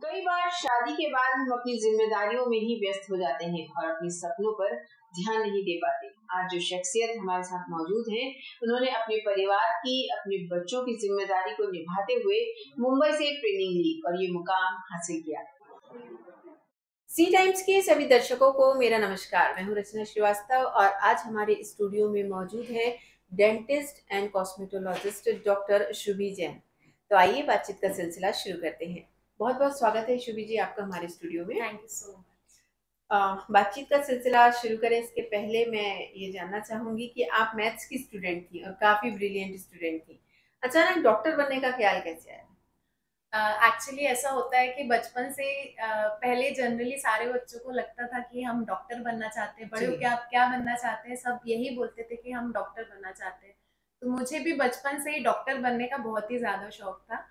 कई बार शादी के बाद हम अपनी जिम्मेदारियों में ही व्यस्त हो जाते हैं और अपने सपनों पर ध्यान नहीं दे पाते। आज जो शख्सियत हमारे साथ मौजूद है, उन्होंने अपने परिवार की, अपने बच्चों की जिम्मेदारी को निभाते हुए मुंबई से ट्रेनिंग ली और ये मुकाम हासिल किया। सी टाइम्स के सभी दर्शकों को मेरा नमस्कार। मैं हूँ रचना श्रीवास्तव और आज हमारे स्टूडियो में मौजूद है dentist and cosmetologist doctor Shubhi Jain. तो आइए बातचीत का सिलसिला शुरू करते हैं। बहुत बहुत स्वागत है शुभी जी आपका हमारे स्टूडियो में। Thank you so much. बातचीत का सिलसिला शुरू करें इसके पहले मैं ये जानना चाहूंगी कि आप मैथ्स की स्टूडेंट थी और काफी ब्रिलियंट स्टूडेंट थी। अचानक डॉक्टर बनने का ख्याल कैसे आया? एक्चुअली ऐसा होता है कि बचपन से पहले जनरली सारे बच्चों को लगता था कि हम डॉक्टर बनना चाहते हैं, बड़े होके आप क्या बनना चाहते हैं, सब यही बोलते थे कि हम डॉक्टर बनना चाहते हैं। तो मुझे भी बचपन से ही डॉक्टर बनने का बहुत ही ज्यादा शौक था।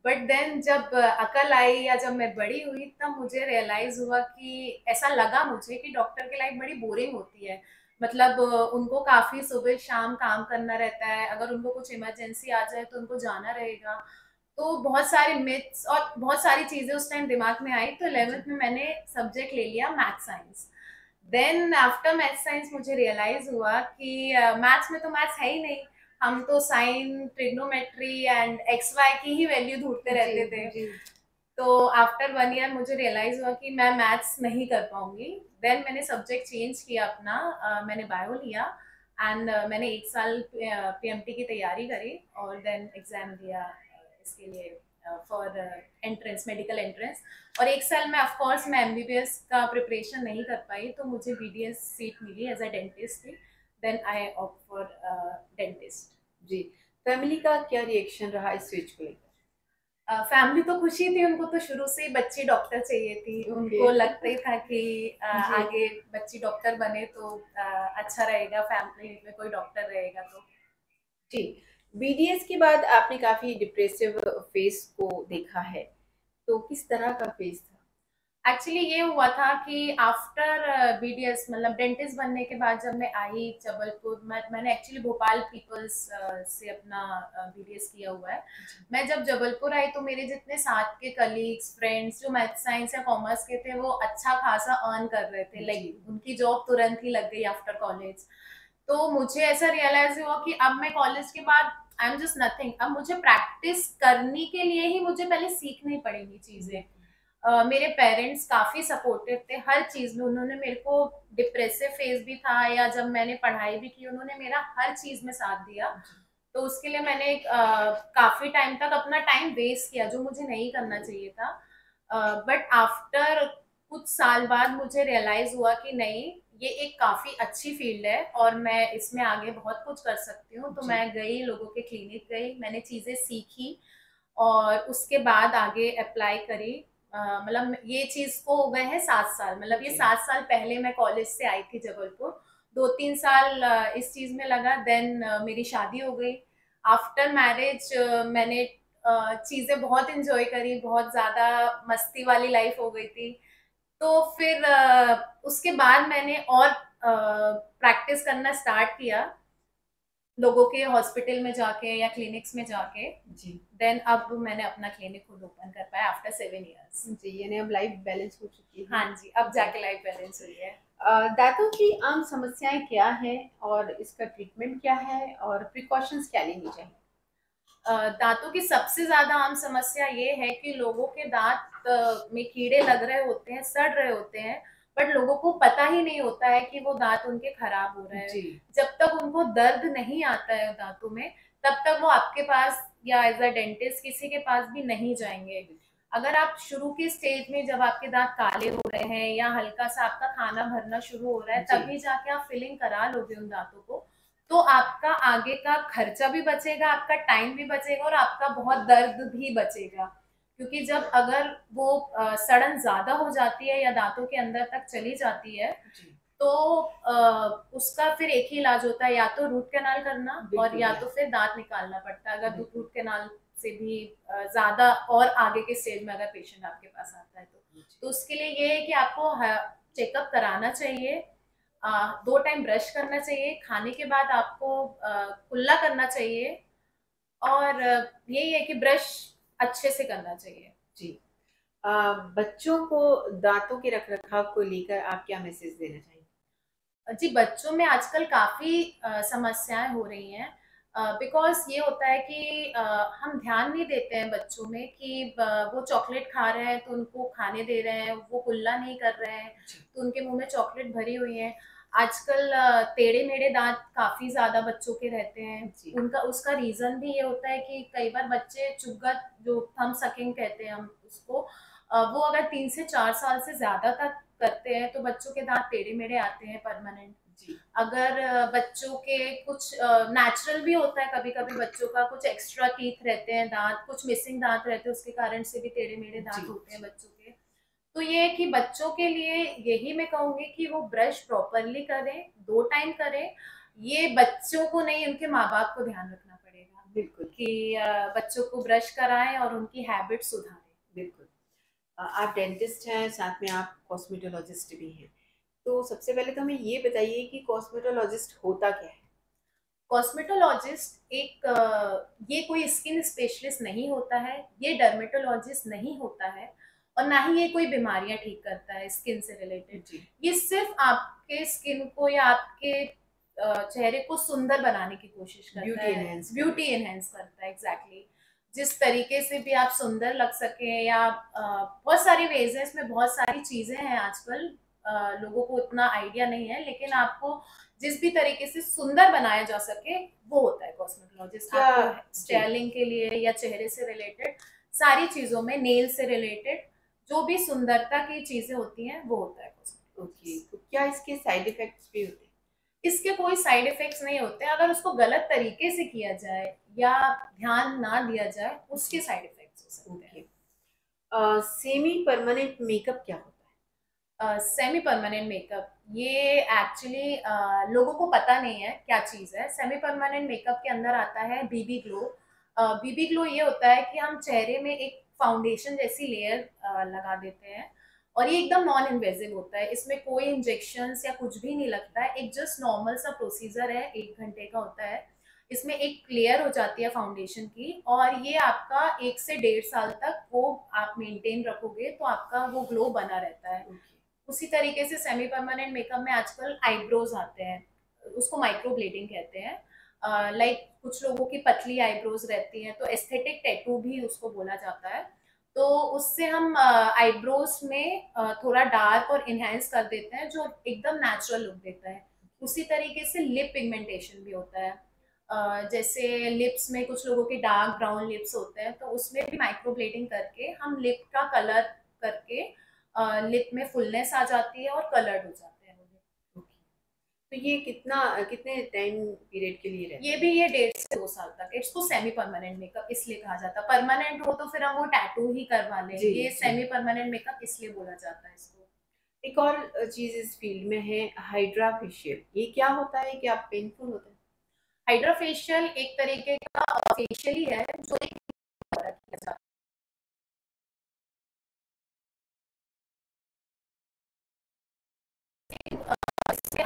बट देन जब अकल आई या जब मैं बड़ी हुई तब मुझे रियलाइज हुआ कि ऐसा लगा मुझे कि डॉक्टर की लाइफ बड़ी बोरिंग होती है। मतलब उनको काफी सुबह शाम काम करना रहता है, अगर उनको कुछ इमरजेंसी आ जाए तो उनको जाना रहेगा। तो बहुत सारे मिथ्स और बहुत सारी चीजें उस टाइम दिमाग में आई, तो 11th में मैंने सब्जेक्ट ले लिया math science. Then after math science मुझे रियलाइज हुआ कि मैथ्स में तो मैथ्स है ही नहीं, हम तो sine trigonometry and x y की ही वैल्यू ढूंढते रहते थे। तो आफ्टर 1 ईयर मुझे रियलाइज हुआ कि मैं मैथ्स नहीं कर पाऊंगी। देन मैंने सब्जेक्ट चेंज किया अपना, मैंने बायो लिया एंड मैंने 1 साल पीएमटी की तैयारी करी और देन एग्जाम दिया इसके लिए फॉर एंट्रेंस, मेडिकल एंट्रेंस। और 1 साल में ऑफ कोर्स मैं एमबीबीएस का प्रिपरेशन नहीं कर पाई, तो मुझे बीडीएस सीट मिली एज अ डेंटिस्ट थी। Then I opt for dentist. जी, फैमिली का क्या रिएक्शन रहा इस स्विच को लेकर? फैमिली तो खुशी थी, उनको तो शुरू से ही बच्ची डॉक्टर चाहिए थी। उनको लगता ही था कि आगे बच्ची डॉक्टर बने तो अच्छा रहेगा, फैमिली में कोई डॉक्टर रहेगा तो। जी, बीडीएस के बाद आपने काफी डिप्रेसिव फेस को देखा है, तो किस तरह का फेस था? एक्चुअली ये हुआ था कि आफ्टर बीडीएस, मतलब डेंटिस्ट बनने के बाद जब मैं आई जबलपुर, मैंने एक्चुअली भोपाल पीपल्स से अपना बीडीएस किया हुआ है। मैं जब जबलपुर आई तो मेरे जितने साथ के कलीग्स, फ्रेंड्स जो मैथ साइंस या कॉमर्स के थे वो अच्छा खासा अर्न कर रहे थे, लाइक उनकी जॉब तुरंत ही लग गई आफ्टर कॉलेज। तो मुझे ऐसा रियलाइज हुआ कि अब मैं कॉलेज के बाद आई एम जस्ट नथिंग। अब मुझे प्रैक्टिस करने के लिए ही मुझे पहले सीखनी पड़ेंगी चीजें। मेरे पेरेंट्स काफी सपोर्टिव थे हर चीज में, उन्होंने मेरे को डिप्रेसिव फेज भी था या जब मैंने पढ़ाई भी की, उन्होंने मेरा हर चीज में साथ दिया। तो उसके लिए मैंने काफी टाइम तक अपना टाइम वेस्ट किया जो मुझे नहीं करना चाहिए था। बट आफ्टर कुछ साल बाद मुझे रियलाइज हुआ कि नहीं, ये एक काफी अच्छी फील्ड है और मैं इसमें आगे बहुत कुछ कर सकती हूँ। तो मैं गई, लोगों के क्लिनिक गई, मैंने चीजें सीखी और उसके बाद आगे अप्लाई करी। मतलब ये चीज को हो गए हैं 7 साल, मतलब ये 7 साल पहले मैं कॉलेज से आई थी जबलपुर। 2-3 साल इस चीज में लगा, देन मेरी शादी हो गई। आफ्टर मैरिज मैंने चीजें बहुत इंजॉय करी, बहुत ज्यादा मस्ती वाली लाइफ हो गई थी। तो फिर उसके बाद मैंने और प्रैक्टिस करना स्टार्ट किया, लोगों के हॉस्पिटल में जाके या क्लिनिक्स में जाके। जी, देन अब मैंने अपना क्लिनिक खुद ओपन कर पाया आफ्टर 7 इयर्स। जी, यानी अब लाइफ बैलेंस हो चुकी है। हाँ जी, अब जाके लाइफ बैलेंस हुई है। दांतों की आम समस्याएं क्या है और इसका ट्रीटमेंट क्या है और प्रिकॉशंस क्या लेनी चाहिए? दांतों की सबसे ज्यादा आम समस्या ये है कि लोगों के दांत में कीड़े लग रहे होते हैं, सड़ रहे होते हैं, बट लोगों को पता ही नहीं होता है कि वो दांत उनके खराब हो रहे हैं। जब तक उनको दर्द नहीं आता है दांतों में, तब तक वो आपके पास या एज अ डेंटिस्ट किसी के पास भी नहीं जाएंगे। अगर आप शुरू के स्टेज में जब आपके दांत काले हो रहे हैं या हल्का सा आपका खाना भरना शुरू हो रहा है, तभी जाके आप फिलिंग करा लोगे उन दांतों को, तो आपका आगे का खर्चा भी बचेगा, आपका टाइम भी बचेगा और आपका बहुत दर्द भी बचेगा। क्योंकि जब अगर वो सड़न ज्यादा हो जाती है या दांतों के अंदर तक चली जाती है, तो उसका फिर एक ही इलाज होता है, या तो रूट कैनाल करना और या तो फिर दांत निकालना पड़ता है। अगर रूट कैनाल से भी ज्यादा और आगे के स्टेज में अगर पेशेंट आपके पास आता है तो उसके लिए ये है कि आपको चेकअप कराना चाहिए। 2 टाइम ब्रश करना चाहिए, खाने के बाद आपको कुल्ला करना चाहिए और यही है कि ब्रश अच्छे से करना चाहिए। जी, बच्चों को दांतों के रखरखाव को लेकर आप क्या मैसेज देना चाहेंगे? जी, बच्चों में आजकल काफ़ी समस्याएँ हो रही हैं, बिकॉज़ ये होता है कि हम ध्यान नहीं देते हैं बच्चों में कि वो चॉकलेट खा रहे हैं तो उनको खाने दे रहे हैं, वो कुल्ला नहीं कर रहे हैं, जी। तो उनके मुँह में चॉकलेट भरी हुई है। आजकल टेढ़े-मेढ़े दाँत काफ़ी ज़्यादा बच्चों के रहते हैं। जी। उनका उसका रीज़न भी ये होता है कि कई बार बच्चे चुगत, जो थंब सकिंग कहते हैं हम उसको, वो अगर 3 से 4 साल से ज़्यादा तक करते हैं तो बच्चों के दाँत टेढ़े-मेढ़े आते हैं परमानेंट। जी। अगर बच्चों के कुछ नेचुरल भी होता है, कभी-कभी बच्चों का कुछ एक्स्ट्रा टीथ रहते हैं, दाँत कुछ मिसिंग दाँत रहते हैं, उसके कारण से भी टेढ़े-मेढ़े जी। दाँत होते हैं बच्चों के। तो ये है कि बच्चों के लिए यही मैं कहूँगी कि वो ब्रश प्रॉपरली करें, 2 टाइम करें। ये बच्चों को नहीं, उनके माँ-बाप को ध्यान रखना पड़ेगा बिल्कुल। कि बच्चों को ब्रश कराएँ और उनकी हैबिट सुधारें। बिल्कुल। आप डेंटिस्ट हैं, साथ में आप कॉस्मेटोलॉजिस्ट भी हैं। तो सबसे पहले तो हमें ये बताइए कि कॉस्मेटोलॉजिस्ट होता क्या है? कॉस्मेटोलॉजिस्ट एक ये कोई स्किन स्पेशलिस्ट नहीं होता है, ये डर्मेटोलॉजिस्ट नहीं होता है, और ना ही ये कोई बीमारियां ठीक करता है स्किन से रिलेटेड। जी। ये सिर्फ आपके स्किन को या आपके चेहरे को सुंदर बनाने की कोशिश करता ब्यूटी है, एनहांस ब्यूटी एनहेंस करता है, एग्जैक्टली। जिस तरीके से भी आप सुंदर लग सके, या बहुत सारी वेज है इसमें, बहुत सारी चीजें हैं आजकल, लोगों को उतना आइडिया नहीं है, लेकिन आपको जिस भी तरीके से सुंदर बनाया जा सके वो होता है कॉस्मेटोलॉजिस्ट। क्या? आपको जी। स्टाइलिंग के लिए या चेहरे से रिलेटेड सारी चीजों में, नेल से रिलेटेड जो भी सुंदरता की चीजें होती हैं वो होता है ओके, कॉस्मेटोलॉजिस्ट। तो क्या इसके साइड इफ़ेक्ट्स भी होते हैं? इसके कोई साइड इफेक्ट्स नहीं होते, अगर उसको गलत तरीके से किया जाए या ध्यान ना दिया जाए उसके जी। साइड इफेक्ट्स हो सकते हैं। ओके। सेमी परमानेंट मेकअप क्या होता सेमी परमानेंट मेकअप, ये एक्चुअली लोगों को पता नहीं है क्या चीज़ है। सेमी परमानेंट मेकअप के अंदर आता है बीबी ग्लो। बीबी ग्लो ये होता है कि हम चेहरे में एक फाउंडेशन जैसी लेयर लगा देते हैं, और ये एकदम नॉन इन्वेजिव होता है। इसमें कोई इंजेक्शंस या कुछ भी नहीं लगता है, एक जस्ट नॉर्मल सा प्रोसीजर है, 1 घंटे का होता है। इसमें एक लेयर हो जाती है फाउंडेशन की, और ये आपका 1 से 1.5 साल तक वो आप मेंटेन रखोगे तो आपका वो ग्लो बना रहता है। है? ओके। उसी तरीके से सेमी परमानेंट मेकअप में आजकल आईब्रोज आते हैं, उसको माइक्रो ब्लेडिंग कहते हैं। लाइक कुछ लोगों की पतली आईब्रोज रहती हैं तो एस्थेटिक टैटू भी उसको बोला जाता है। तो उससे हम आईब्रोज में थोड़ा डार्क और इनहेंस कर देते हैं, जो एकदम नेचुरल लुक देता है। उसी तरीके से लिप पिगमेंटेशन भी होता है। जैसे लिप्स में कुछ लोगों के डार्क ब्राउन लिप्स होते हैं, तो उसमें भी माइक्रो ब्लेडिंग करके हम लिप का कलर करके लिप में फुलनेस आ जाती है और कलर्ड हो जाते हैं वो लिप। ओके। तो ये कितने टाइम पीरियड के लिए रहता ये है? भी ये 1.5 से 2 साल तक, इसको सेमी परमानेंट मेकअप इसलिए कहा जाता है। परमानेंट हो तो फिर हम वो टैटू ही करवा लें, जी। ये जी। सेमी परमानेंट मेकअप इसलिए बोला जाता है इसको। एक और चीज़ इस फील्ड में है, हाइड्रा फेशियल। ये क्या होता है? क्या पेनफुल होता है? हाइड्रा फेशियल एक तरीके का फेशियल ही है जो एक द्वारा किया जाता है। इससे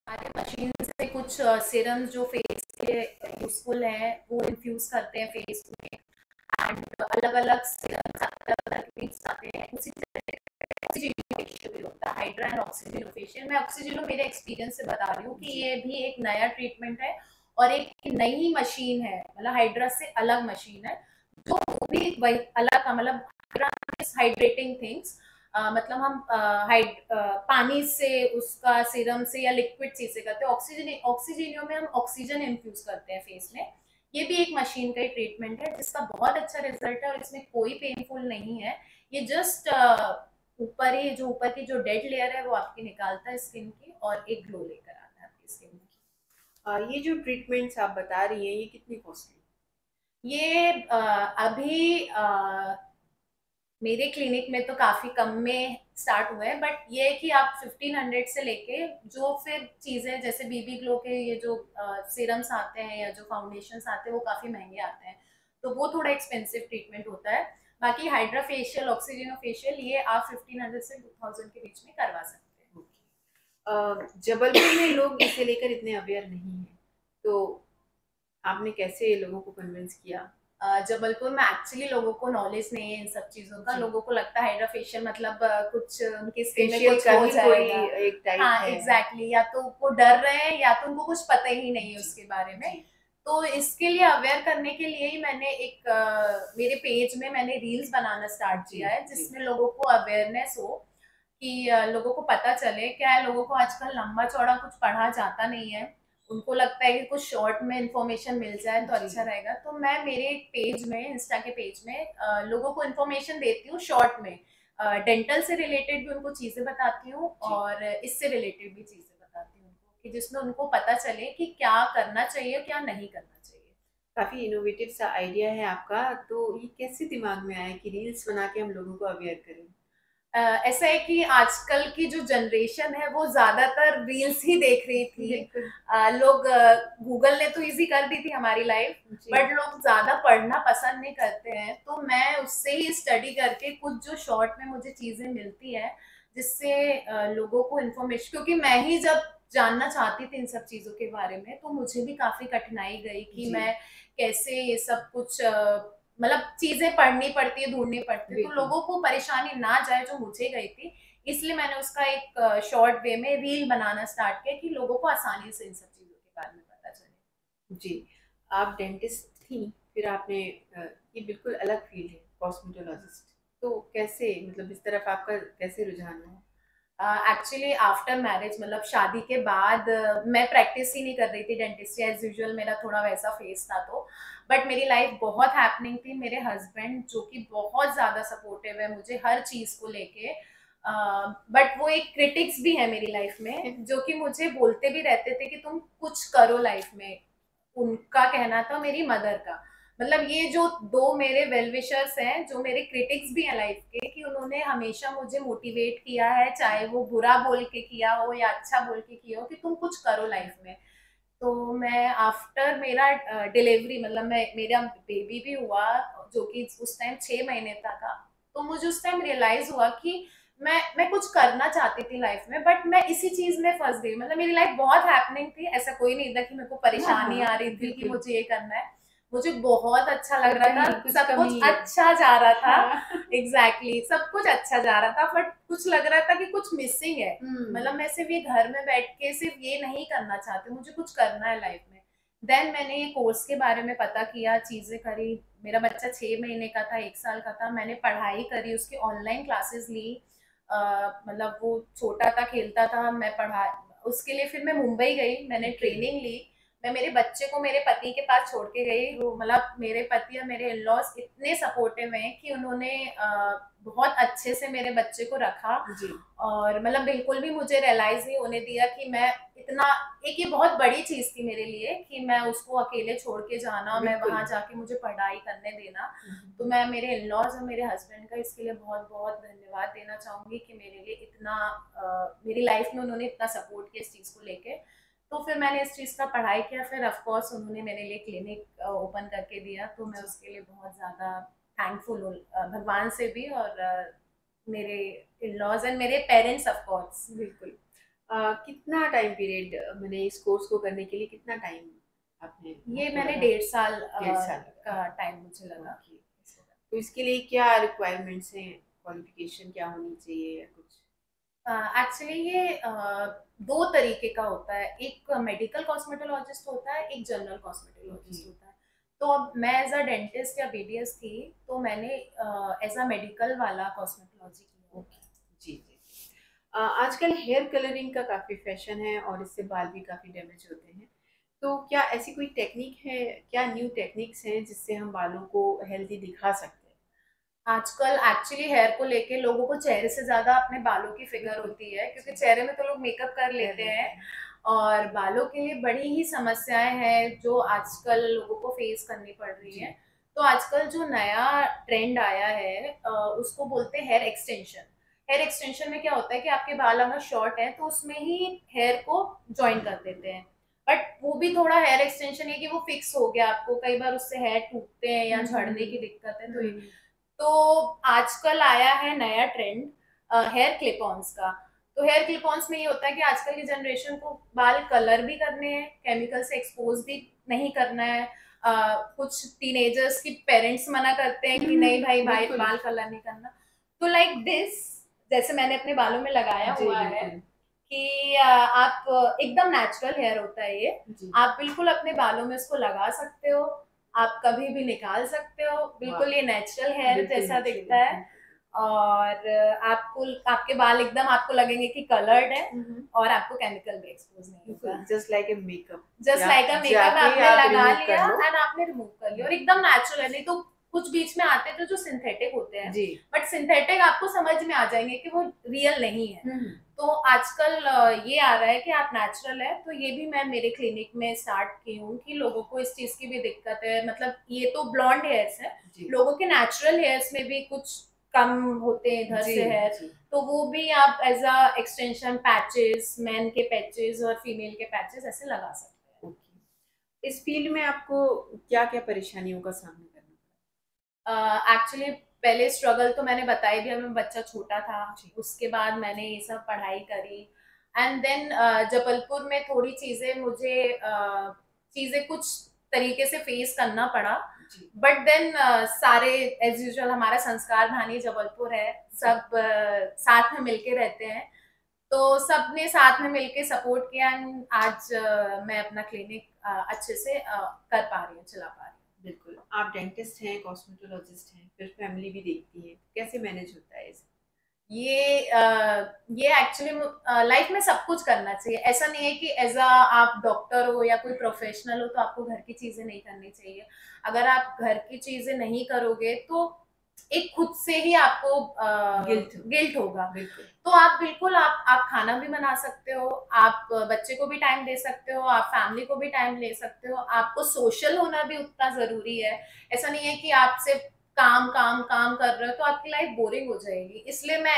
हमारे मशीन से कुछ सीरम्स जो फेस के यूजफुल है वो इन्फ्यूज करते हैं फेस में, एंड अलग अलग सीरम्स अलग अलग क्रीम्स आते हैं। उसी फेशियल भी होता है, हाइड्रा एंड ऑक्सीजन फेशियल। मैं ऑक्सीजन मेरे एक्सपीरियंस से बता रही हूँ कि ये भी एक नया ट्रीटमेंट है और एक नई मशीन है, मतलब हाइड्रा से अलग मशीन है, जो वो भी वही अलग का, मतलब हाइड्रेटिंग थिंग्स, मतलब हम पानी से, उसका सीरम से या लिक्विड चीज से करते हैं। ऑक्सीजनियो में हम ऑक्सीजन इन्फ्यूज करते हैं फेस में। ये भी एक मशीन का ही ट्रीटमेंट है जिसका बहुत अच्छा रिजल्ट है और इसमें कोई पेनफुल नहीं है। ये जस्ट ऊपर की जो डेड लेयर है वो आपकी निकालता है स्किन की, और एक ग्लो लेकर आता है आपकी स्किन की। ये जो ट्रीटमेंट्स आप बता रही हैं, ये कितनी कॉस्टली? ये अभी मेरे क्लिनिक में तो काफी कम में स्टार्ट हुए हैं, बट ये है कि आप 1500 से लेके जो फिर चीजें जैसे बीबी ग्लो के ये जो सीरम्स आते हैं या जो फाउंडेशंस आते हैं वो काफी महंगे आते हैं, तो वो थोड़ा एक्सपेंसिव ट्रीटमेंट होता है। बाकी हाइड्रा फेशियल, ऑक्सीजनो फेशियल, ये आप 1500 से 2000 के बीच में करवा सकते हैं। जबलपुर में लोग इसे लेकर इतने अवेयर नहीं हैं, तो आपने कैसे लोगों को कन्विंस किया? जबलपुर में एक्चुअली लोगों को नॉलेज नहीं है इन सब चीजों का। लोगों को लगता है हाइड्रा फेशियल मतलब कुछ उनके स्किन में कुछ हो जाएगा। एक टाइप हाँ है। एग्जैक्टली, या तो वो डर रहे हैं या तो उनको कुछ पता ही नहीं है उसके बारे में। तो इसके लिए अवेयर करने के लिए ही मैंने एक मेरे पेज में मैंने रील्स बनाना स्टार्ट किया है, जिसमें लोगों को अवेयरनेस हो कि लोगों को पता चले। क्या है, लोगों को आजकल लंबा चौड़ा कुछ पढ़ा जाता नहीं है, उनको लगता है कि कुछ शॉर्ट में इंफॉर्मेशन मिल जाए तो अच्छा रहेगा। तो मैं मेरे पेज में, इंस्टा के पेज में लोगों को इन्फॉर्मेशन देती हूँ शॉर्ट में। डेंटल से रिलेटेड भी उनको चीजें बताती हूँ और इससे रिलेटेड भी चीजें बताती हूँ उनको, कि जिसमें उनको पता चले कि क्या करना चाहिए क्या नहीं करना चाहिए। काफी इनोवेटिव सा आइडिया है आपका। तो ये कैसे दिमाग में आया कि रील्स बना के हम लोगों को अवेयर करें? ऐसा है कि आजकल की जो जनरेशन है वो ज्यादातर रील्स ही देख रही थी। लोग गूगल ने तो इजी कर दी थी हमारी लाइफ, बट लोग ज्यादा पढ़ना पसंद नहीं करते हैं। तो मैं उससे ही स्टडी करके कुछ जो शॉर्ट में मुझे चीजें मिलती है जिससे लोगों को इन्फॉर्मेशन, क्योंकि मैं ही जब जानना चाहती थी इन सब चीजों के बारे में तो मुझे भी काफी कठिनाई गई कि मैं कैसे ये सब कुछ मतलब चीजें पढ़नी पड़ती है, ढूंढनी पड़ती है, तो लोगों को परेशानी ना जाए जो मुझे गई थी। इसलिए मैंने उसका एक शॉर्ट वे में रील बनाना स्टार्ट किया कि लोगों को आसानी से इन सब चीजों के बारे में पता चले। जी, आप डेंटिस्ट थी, फिर आपने ये बिल्कुल अलग फील्ड है कॉस्मेटोलॉजिस्ट, तो कैसे मतलब इस तरफ आपका कैसे रुझान है? एक्चुअली आफ्टर मैरिज, मतलब शादी के बाद मैं प्रैक्टिस ही नहीं कर रही थी डेंटिस्ट, एज यूजुअल मेरा थोड़ा वैसा फेस था। तो बट मेरी लाइफ बहुत हैपनिंग थी। मेरे हस्बैंड जो कि बहुत ज़्यादा सपोर्टिव है मुझे हर चीज़ को लेके, बट वो एक क्रिटिक्स भी है मेरी लाइफ में, जो कि मुझे बोलते भी रहते थे कि तुम कुछ करो लाइफ में। उनका कहना था, मेरी मदर का, मतलब ये जो दो मेरे वेल विशर्स हैं जो मेरे क्रिटिक्स भी हैं लाइफ के, कि उन्होंने हमेशा मुझे मोटिवेट किया है, चाहे वो बुरा बोल के किया हो या अच्छा बोल के किया हो, कि तुम कुछ करो लाइफ में। तो मैं आफ्टर मेरा डिलीवरी, मतलब मैं मेरा बेबी भी हुआ जो कि उस टाइम 6 महीने का था, तो मुझे उस टाइम रियलाइज हुआ कि मैं कुछ करना चाहती थी लाइफ में, बट मैं इसी चीज में फंस गई। मतलब मेरी लाइफ बहुत हैपनिंग थी, ऐसा कोई नहीं था कि मेरे को परेशानी आ रही थी कि मुझे ये करना है। मुझे बहुत अच्छा लग रहा था, सब कुछ अच्छा जा रहा था। एग्जैक्टली सब कुछ अच्छा जा रहा था, बट कुछ लग रहा था कि कुछ मिसिंग है। मतलब मैं सिर्फ ये घर में बैठ के सिर्फ ये नहीं करना चाहती, मुझे कुछ करना है लाइफ में। देन मैंने ये कोर्स के बारे में पता किया, चीजें करी। मेरा बच्चा 6 महीने का था, 1 साल का था, मैंने पढ़ाई करी, उसकी ऑनलाइन क्लासेस ली। मतलब वो छोटा था, खेलता था, मैं पढ़ा उसके लिए। फिर मैं मुंबई गई, मैंने ट्रेनिंग ली। मैं मेरे बच्चे को मेरे पति के पास छोड़ के गई। वो मतलब मेरे पति और मेरे इन-लॉज इतने सपोर्टिव हैं कि उन्होंने बहुत अच्छे से मेरे बच्चे को रखा। और मतलब बिल्कुल भी मुझे रियलाइज नहीं होने दिया कि मैं इतना, एक ये बहुत बड़ी चीज थी मेरे लिए कि मैं उसको अकेले छोड़ के जाना, मैं वहां जाके मुझे पढ़ाई करने देना। तो मैं मेरे इन-लॉज और मेरे हस्बैंड का इसके लिए बहुत बहुत धन्यवाद देना चाहूंगी कि मेरे लिए इतना मेरी लाइफ में उन्होंने इतना सपोर्ट किया इस चीज को लेके। तो फिर मैंने इस चीज़ का पढ़ाई किया, फिर ऑफ कोर्स उन्होंने मेरे लिए क्लिनिक ओपन करके दिया, तो मैं उसके लिए बहुत ज़्यादा थैंकफुल हूँ भगवान से भी और मेरे इन-लॉज एंड मेरे पेरेंट्स ऑफ कोर्स। बिल्कुल। कितना टाइम पीरियड मैंने इस कोर्स को करने के लिए कितना टाइम आपने? ये मैंने 1.5 साल का टाइम मुझे लगा। तो इसके लिए क्या रिक्वायरमेंट्स हैं, क्वालिफिकेशन क्या होनी चाहिए या कुछ? एक्चुअली ये दो तरीके का होता है, एक मेडिकल कॉस्मेटोलॉजिस्ट होता है, एक जनरल कॉस्मेटोलॉजिस्ट होता है। तो अब मैं एज अ डेंटिस्ट या बीडीएस थी, तो मैंने एज अ मेडिकल वाला कॉस्मेटोलॉजी की। जी जी। आजकल हेयर कलरिंग का काफ़ी फैशन है और इससे बाल भी काफ़ी डैमेज होते हैं। तो क्या ऐसी कोई टेक्निक है, क्या न्यू टेक्निक्स हैं जिससे हम बालों को हेल्दी दिखा सकते हैं? आजकल एक्चुअली हेयर को लेके लोगों को चेहरे से ज्यादा अपने बालों की फिक्र होती है, क्योंकि चेहरे में तो लोग मेकअप कर लेते हैं और बालों के लिए बड़ी ही समस्याएं हैं जो आजकल लोगों को फेस करनी पड़ रही है। तो आजकल जो नया ट्रेंड आया है उसको बोलते हैं हेयर एक्सटेंशन। हेयर एक्सटेंशन में क्या होता है कि आपके बाल अगर शॉर्ट है तो उसमें ही हेयर को ज्वाइन कर देते हैं, बट वो भी थोड़ा हेयर एक्सटेंशन है कि वो फिक्स हो गया, आपको कई बार उससे हेयर टूटते हैं या झड़ने की दिक्कत है। तो आजकल आया है नया ट्रेंड हेयर क्लिप ऑन्स का। तो हेयर क्लिप ऑन्स में ये होता है कि आजकल की जनरेशन को बाल कलर भी करने हैं, केमिकल से एक्सपोज भी नहीं करना है। कुछ टीनेजर्स की पेरेंट्स मना करते हैं कि नहीं भाई भाई बाल कलर नहीं करना। तो लाइक दिस, जैसे मैंने अपने बालों में लगाया हुआ है कि आप एकदम नेचुरल हेयर होता है ये, आप बिल्कुल अपने बालों में इसको लगा सकते हो, आप कभी भी निकाल सकते हो, बिल्कुल ये नेचुरल हेयर जैसा दिखता है। और आपको आपके बाल एकदम आपको लगेंगे कि कलर्ड है और आपको केमिकल भी एक्सपोज नहीं होगा। Just like a makeup, just like a makeup आपने लगा लिया एंड आपने रिमूव कर लिया, और एकदम नेचुरल है। नहीं तो कुछ बीच में आते हैं जो सिंथेटिक होते हैं, बट सिंथेटिक आपको समझ में आ जाएंगे कि वो रियल नहीं है। तो आजकल ये आ रहा है कि आप नेचुरल है, तो ये भी मैं मेरे क्लिनिक में स्टार्ट की हूँ कि लोगों को इस चीज की भी दिक्कत है। मतलब ये तो ब्लॉन्ड हेयर्स है, लोगों के नेचुरल हेयर्स में भी कुछ कम होते हैं इधर से हेयर, तो वो भी आप as a extension patches, man के पैचेस और फीमेल के पैचेस ऐसे लगा सकते हैं। इस फील्ड में आपको क्या क्या परेशानियों का सामना करना एक्चुअली पहले स्ट्रगल तो मैंने बताया दिया, मैं बच्चा छोटा था, उसके बाद मैंने ये सब पढ़ाई करी एंड देन जबलपुर में थोड़ी चीजें मुझे चीजें कुछ तरीके से फेस करना पड़ा, बट देन सारे एज यूजुअल हमारा संस्कार धानी जबलपुर है, सब साथ में मिलके रहते हैं, तो सबने साथ में मिलके सपोर्ट किया एंड आज मैं अपना क्लिनिक अच्छे से कर पा रही हूँ, चला पा रही हूँ। बिल्कुल, आप डेंटिस्ट हैं, कॉस्मेटोलॉजिस्ट हैं, फिर फैमिली भी देखती हैं, कैसे मैनेज होता है इसे? ये एक्चुअली लाइफ में सब कुछ करना चाहिए। ऐसा नहीं है कि एज अ आप डॉक्टर हो या कोई प्रोफेशनल हो तो आपको घर की चीजें नहीं करनी चाहिए। अगर आप घर की चीजें नहीं करोगे तो एक खुद से ही आपको गिल्ट होगा। तो आप बिल्कुल आप खाना भी बना सकते हो, आप बच्चे को भी टाइम दे सकते हो, आप फैमिली को भी टाइम दे सकते हो, आपको सोशल होना भी उतना जरूरी है। ऐसा नहीं है कि आप सिर्फ काम काम काम कर रहे हो तो आपकी लाइफ बोरिंग हो जाएगी। इसलिए मैं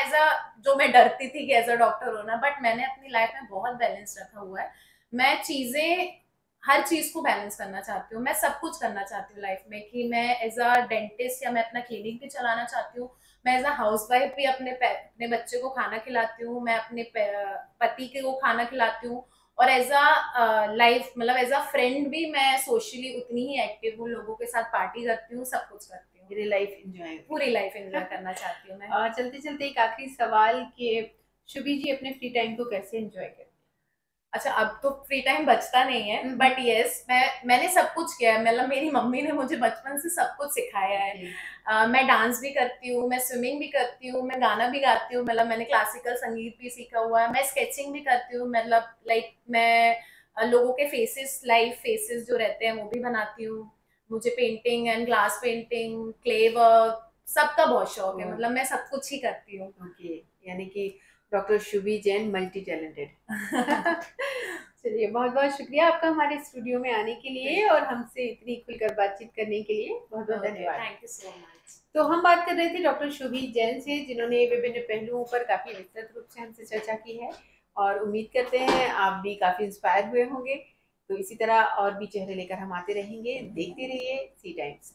जो मैं डरती थी कि एज अ डॉक्टर होना, बट मैंने अपनी लाइफ में बहुत बैलेंस रखा हुआ है। मैं हर चीज को बैलेंस करना चाहती हूँ, मैं सब कुछ करना चाहती हूँ लाइफ में, कि मैं एज अ डेंटिस्ट या मैं अपना क्लिनिक भी चलाना चाहती हूँ, मैं एज अ हाउस वाइफ भी अपने बच्चे को खाना खिलाती हूँ, मैं अपने पति को खाना खिलाती हूँ, और एज अ लाइफ मतलब एज अ फ्रेंड भी मैं सोशली उतनी ही एक्टिव हूँ, लोगों के साथ पार्टी करती हूँ, सब कुछ करती हूँ। पूरी लाइफ एंजॉय करना चाहती हूँ मैं। चलते चलते एक आखिरी सवाल कि शुभी जी अपने फ्री टाइम को कैसे एंजॉय करते हैं? अच्छा, अब तो फ्री टाइम बचता नहीं है, बट यस मैंने सब कुछ किया है। मतलब मेरी मम्मी ने मुझे बचपन से सब कुछ सिखाया है। मैं डांस भी करती हूँ, मैं स्विमिंग भी करती हूँ, मैं गाना भी गाती हूँ, मतलब मैंने क्लासिकल संगीत भी सीखा हुआ है, मैं स्केचिंग भी करती हूँ, मतलब लाइक मैं लोगों के फेसेस, लाइव फेसेस जो रहते हैं वो भी बनाती हूँ। मुझे painting and glass painting, clay work, सबका बहुत शौक है, मतलब मैं सब कुछ ही करती हूँ। यानी कि doctor Shubhi Jain multi talented. चलिए, बहुत बहुत शुक्रिया आपका हमारे स्टूडियो में आने के लिए और हमसे इतनी खुलकर बातचीत करने के लिए। बहुत बहुत धन्यवाद। Thank you so much. तो हम बात कर रहे थे डॉक्टर शुभी जैन से, जिन्होंने विभिन्न पहलुओं पर काफी विस्तृत रूप से हमसे चर्चा की है, और उम्मीद करते हैं आप भी काफी इंस्पायर हुए होंगे। तो इसी तरह और भी चेहरे लेकर हम आते रहेंगे। देखते रहिए सी टाइम्स।